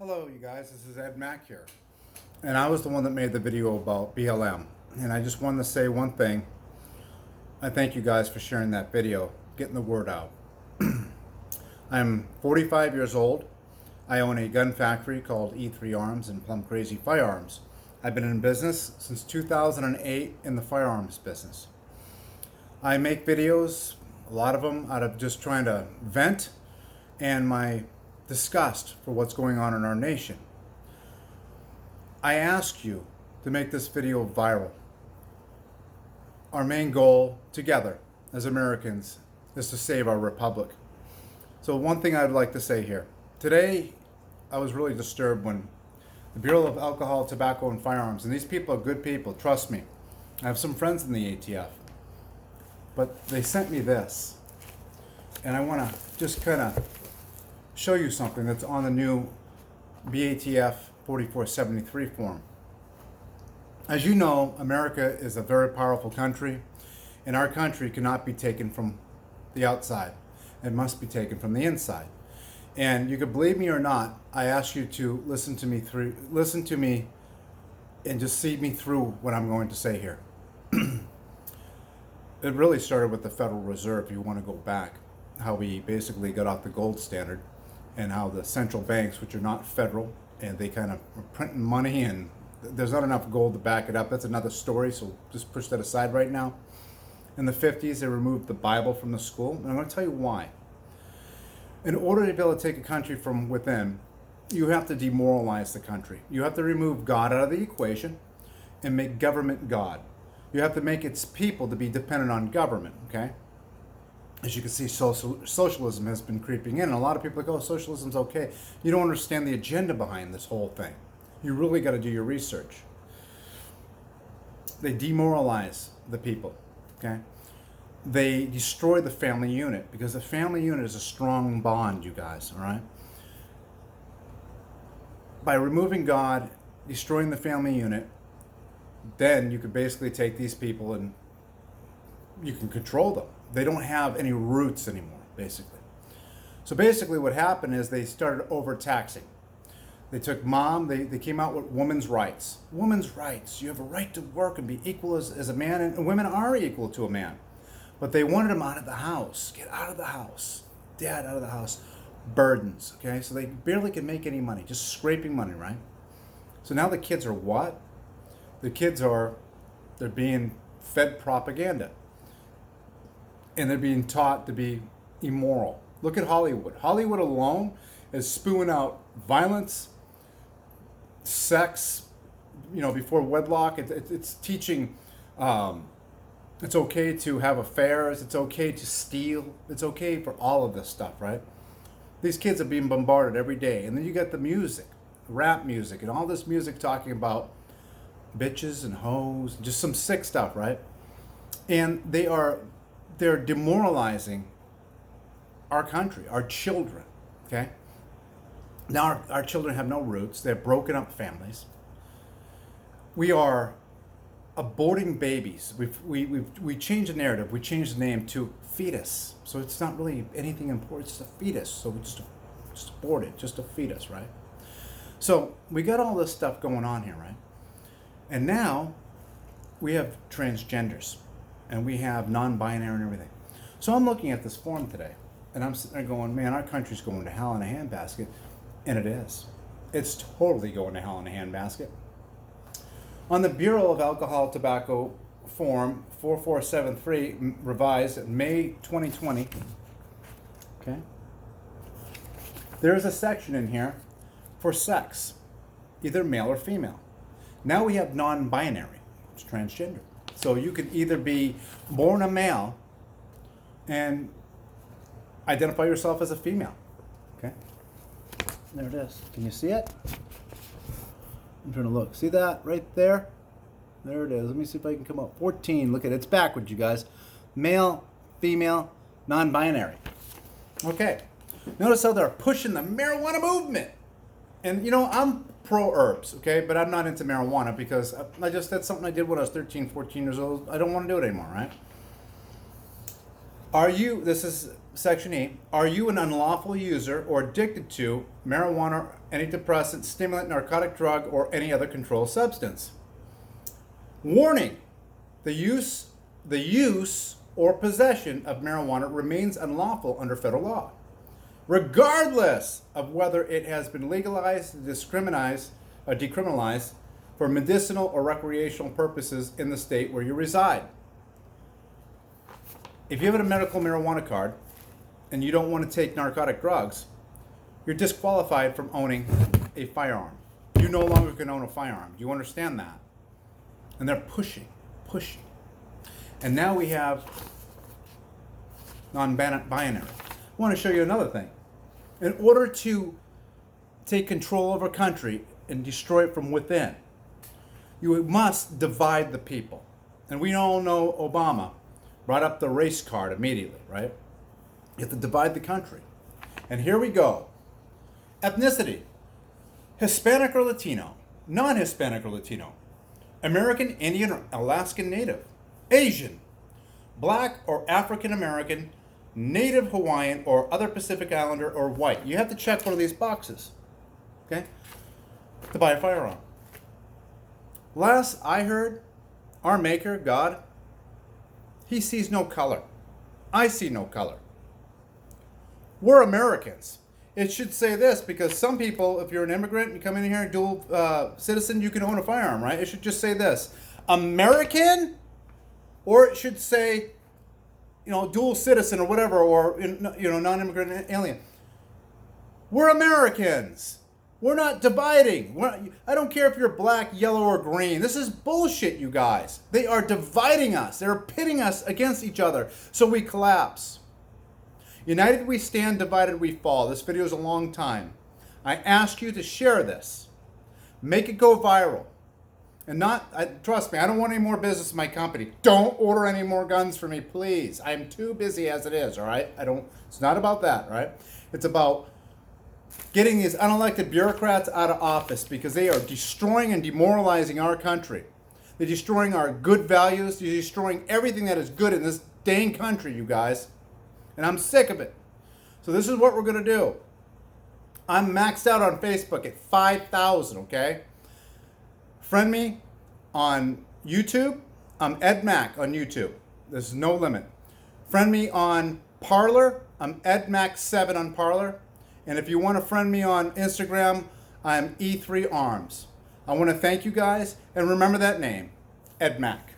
Hello you guys, this is Ed Mack here. And I was the one that made the video about BLM. And I just wanted to say one thing. I thank you guys for sharing that video, getting the word out. I'm 45 years old. I own a gun factory called E3 Arms and Plum Crazy Firearms. I've been in business since 2008 in the firearms business. I make videos, a lot of them out of just trying to vent and my disgust for what's going on in our nation. I ask you to make this video viral. Our main goal together as Americans is to save our republic. So one thing I'd like to say here. Today, I was really disturbed when the Bureau of Alcohol, Tobacco, and Firearms, and these people are good people, trust me. I have some friends in the ATF. But they sent me this. And I want to just kind of show you something that's on the new BATF 4473 form. As you know, America is a very powerful country, and our country cannot be taken from the outside. It must be taken from the inside. And you could believe me or not, I ask you to listen to me and just see me through what I'm going to say here. It really started with the Federal Reserve, if you want to go back, how we basically got off the gold standard, and how the central banks, which are not federal, and they kind of are printing money and there's not enough gold to back it up. That's another story, so just push that aside right now. In the 50s, they removed the Bible from the school, and I'm going to tell you why. In order to be able to take a country from within, you have to demoralize the country. You have to remove God out of the equation and make government God. You have to make its people to be dependent on government, okay? As you can see, socialism has been creeping in. And a lot of people are like, oh, socialism's okay. You don't understand the agenda behind this whole thing. You really got to do your research. They demoralize the people, okay? They destroy the family unit, because the family unit is a strong bond, you guys, all right? By removing God, destroying the family unit, then you could basically take these people and you can control them. They don't have any roots anymore, basically. So basically what happened is they started overtaxing. They took they came out with women's rights. Women's rights. You have a right to work and be equal as a man, and women are equal to a man. But they wanted them out of the house. Get out of the house. Dad, out of the house. Burdens, okay? So they barely can make any money, just scraping money, right? So now the kids are what? The kids they're being fed propaganda. And they're being taught to be immoral. Look at Hollywood. Hollywood alone is spewing out violence, sex, before wedlock. It's teaching it's okay to have affairs. It's okay to steal. It's okay for all of this stuff, right? These kids are being bombarded every day. And then you got the music, rap music, and all this music talking about bitches and hoes, just some sick stuff, right? And they're demoralizing our country, our children, okay? Now our children have no roots. They're broken up families. We are aborting babies. We changed the narrative. We changed the name to fetus. So it's not really anything important. It's just a fetus. So we just abort it, just a fetus, right? So we got all this stuff going on here, right? And now we have transgenders. And we have non-binary and everything. So I'm looking at this form today, and I'm sitting there going, man, our country's going to hell in a handbasket. And it is. It's totally going to hell in a handbasket. On the Bureau of Alcohol, Tobacco form 4473, revised May 2020, okay, there is a section in here for sex, either male or female. Now we have non-binary, it's transgender. So you could either be born a male and identify yourself as a female. Okay? There it is. Can you see it? I'm trying to look. See that right there? There it is. Let me see if I can come up. 14. Look at it. It's backwards, you guys. Male, female, non-binary. Okay. Notice how they're pushing the marijuana movement. And, I'm pro-herbs, okay? But I'm not into marijuana because that's something I did when I was 13, 14 years old. I don't want to do it anymore, right? This is Section E, are you an unlawful user or addicted to marijuana, antidepressant, stimulant, narcotic drug, or any other controlled substance? Warning, the use or possession of marijuana remains unlawful under federal law, regardless of whether it has been legalized, decriminalized for medicinal or recreational purposes in the state where you reside. If you have a medical marijuana card and you don't want to take narcotic drugs, you're disqualified from owning a firearm. You no longer can own a firearm. Do you understand that? And they're pushing. And now we have non-binary. I want to show you another thing. In order to take control of a country and destroy it from within, you must divide the people. And we all know Obama brought up the race card immediately, right? You have to divide the country. And here we go. Ethnicity: Hispanic or Latino, non-Hispanic or Latino, American Indian or Alaskan Native, Asian, Black or African American, Native Hawaiian or other Pacific Islander, or white. You have to check one of these boxes, okay, to buy a firearm. Last I heard, our maker, God, he sees no color. I see no color. We're Americans. It should say this because some people, if you're an immigrant, you come in here and dual citizen, you can own a firearm, right? It should just say this: American, or it should say, dual citizen or whatever, or non-immigrant alien. We're Americans. We're not dividing. I don't care if you're black, yellow, or green. This is bullshit, you guys. They are dividing us. They're pitting us against each other, so we collapse. United we stand, divided we fall. This video is a long time. I ask you to share this. Make it go viral. And trust me, I don't want any more business in my company. Don't order any more guns for me, please. I'm too busy as it is, all right? It's not about that, right? It's about getting these unelected bureaucrats out of office because they are destroying and demoralizing our country. They're destroying our good values. They're destroying everything that is good in this dang country, you guys. And I'm sick of it. So this is what we're going to do. I'm maxed out on Facebook at 5,000, okay? Friend me on YouTube. I'm Ed Mac on YouTube. There's no limit. Friend me on Parler. I'm Ed Mac 7 on Parler. And if you want to friend me on Instagram, I'm E3Arms. I want to thank you guys. And remember that name, Ed Mac.